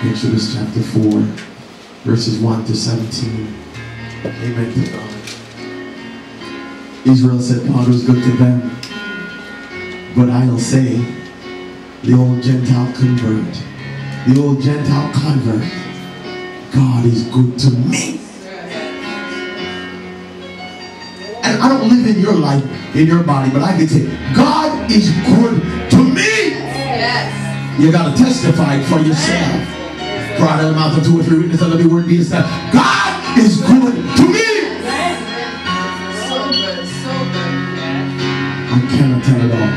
Exodus chapter 4, verses 1 to 17. Amen to God. Israel said God was good to them, but I'll say, the old Gentile convert, God is good to me. And I don't live in your life, in your body, but I can say, God is good to me. Yes. You got to testify for yourself. For out of the mouth of 2 or 3 witnesses, let every word be established. God is good to me. So good, so good. I cannot tell it all.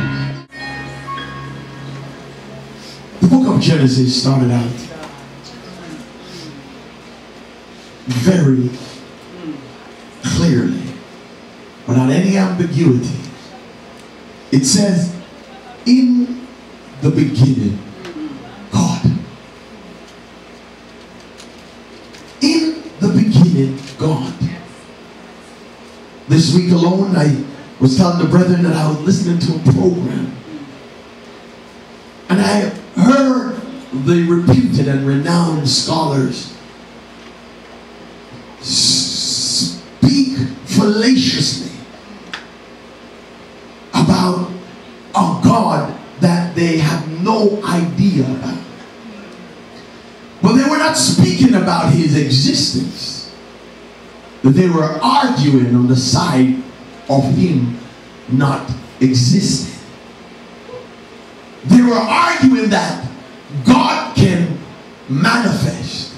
The book of Genesis started out very clearly, without any ambiguity. It says, in the beginning, God. In the beginning, God. This week alone, I was telling the brethren that I was listening to a program. And I heard the reputed and renowned scholars speak fallaciously about a God that they have no idea about. But they were not speaking about his existence. But they were arguing on the side of him not existing. They were arguing that God can manifest,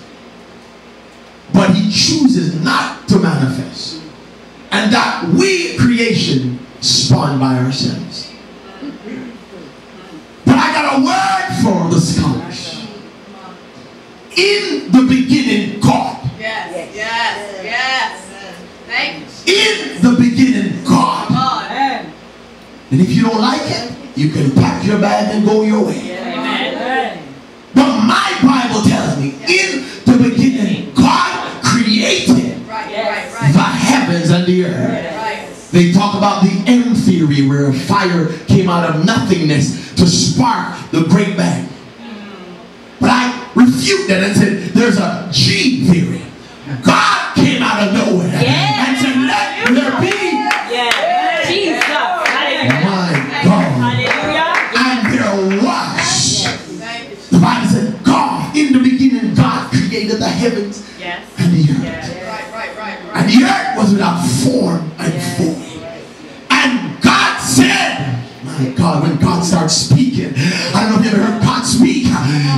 but he chooses not to manifest. And that we, creation, spawned by ourselves. But I got a word for the scholars. In the beginning, God. Yes, yes, yes. Thank you. In the beginning, God. And if you don't like it, you can pack your bag and go your way. Amen. But my Bible tells me, in the beginning, God created the heavens and the earth. They talk about the M theory, where fire came out of nothingness to spark the Great Bang. But I refute that and said, there's a G theory. God came out of nowhere and said, let there be. Jesus. My God. And there was. The Bible said, God, in the beginning, God created the heavens and the earth. And the earth was without form and void. And God said, my God, when God starts speaking, I don't know if you ever heard God speak.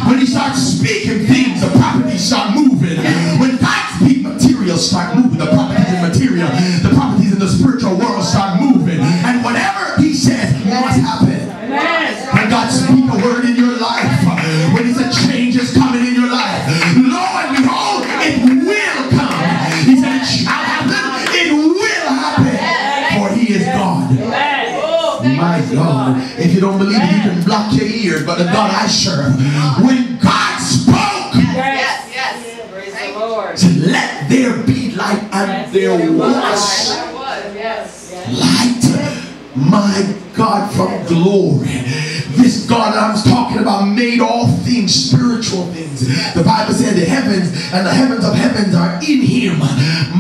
When he starts speaking things, the properties start moving. When God speaks, materials start moving. The properties in material, the properties in the spiritual world start moving. And whatever he says must happen. When God speaks a word in your life, when he said change is coming in your life, lo and behold, it will come. He said it shall happen, it will happen, for he is God. My God. If you don't believe it, you can block your ears, but the God I serve, when God spoke, praise the Lord, said, let there be light, and there was light. My God, from glory. This God that I was talking about made all things, spiritual things. The Bible said the heavens and the heavens of heavens are in him.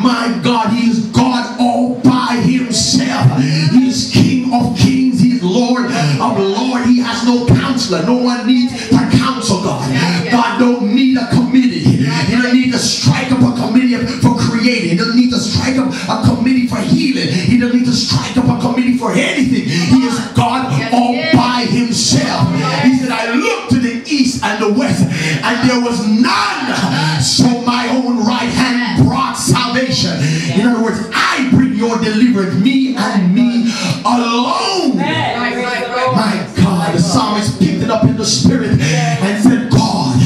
My God, he is God all by himself. He is King of kings. He is Lord of lords. He has no counselor. No one needs to counsel God. God don't need a committee. He doesn't need to strike up a committee for creating. He doesn't need to strike up a committee for healing. He doesn't need to strike up a committee for anything. He is God all by himself. He said, I looked to the east and the west, and there was none. So my own right hand brought salvation. In other words, I bring your deliverance, me and me alone. My God, the psalmist picked it up in the spirit and said, God,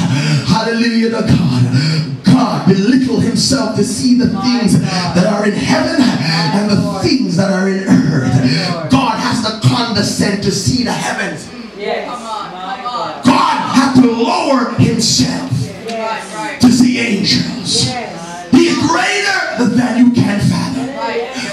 hallelujah to God. God belittled himself to see the things that are in heaven and the things that are in earth. God has to condescend to see the heavens. God had to lower himself to see angels. He is greater than you can fathom.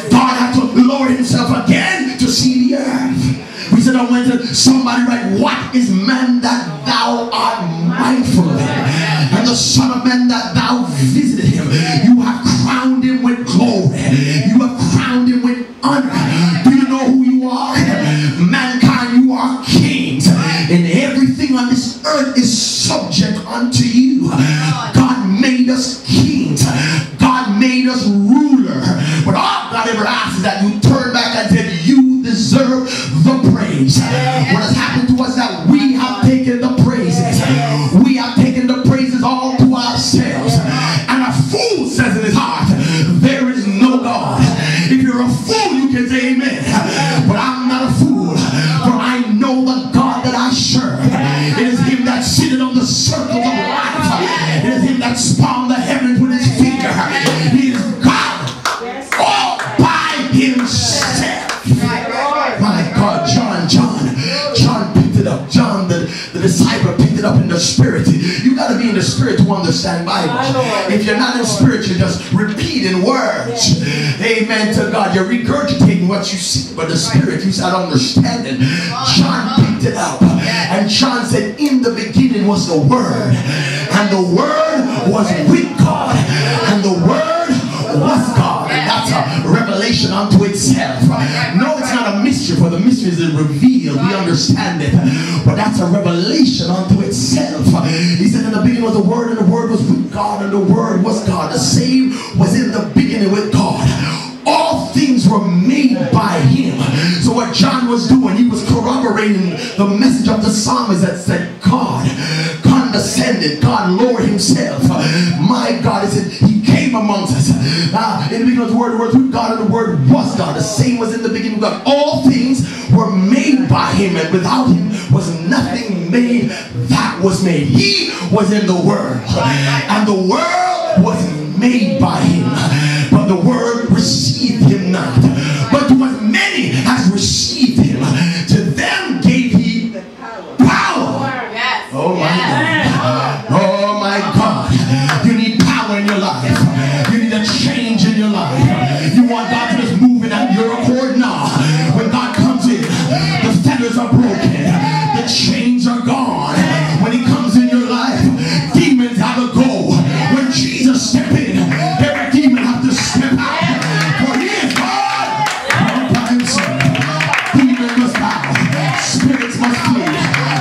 God had to lower himself again to see the earth. We said on Wednesday, somebody write, what is man that thou art mindful of him, and the son of man that thou visited him? You have crowned him with glory. You have crowned him with honor. Do you know who you are? Mankind, you are kings, and everything on this earth is subject unto you. God made us kings. God made us ruler. But all God ever asks is that you turn back and say, you deserve the praise. What has happened to us is that we have taken the praises. We have taken the praises all to ourselves. And a fool says in his heart, there is no God. If you're a fool, you can say amen. But I'm not a fool, for I know the God that I serve. It is him that sitteth on the circles of life. It is him that spawned the heavens with his finger. He is God all by himself. My God, John picked it up. John, the disciple, picked it up in the spirit. You got to be in the spirit to understand Bible. If you're not in spirit, you're just repeating words. Amen to God. You're regurgitating what you see, but the spirit, you start understanding. John picked it up, and John said, in the beginning was the Word, and the Word was with God, and the Word was God. And that's a revelation unto itself. No, it's not a mystery, for the mystery is revealed. We understand it, but that's a revelation unto itself. He said, in the beginning was the Word, and the Word was with God, and the Word was God. The same was in the beginning with God. All things were made by him. So what John was doing, he was corroborating the message of the psalmist that said God condescended, God lowered himself. My God, he said he came amongst us. In the beginning was the Word was with God, and the Word was God. The same was in the beginning with God. All things were made by him, and without him was nothing made that was made. He was in the world, and the world was made by him, but the Word received him not. But to as many as received him, to them gave he power. Oh my God. Oh my God. You need power in your life. You need a change in your life. You want God to just move in at your accord now. When God comes in, the fetters are broken. The chains are gone. When he comes in your life, demons have to go. When Jesus steps in, every demon has to step out. For he is God all by himself. Demons must bow. Spirits must flee.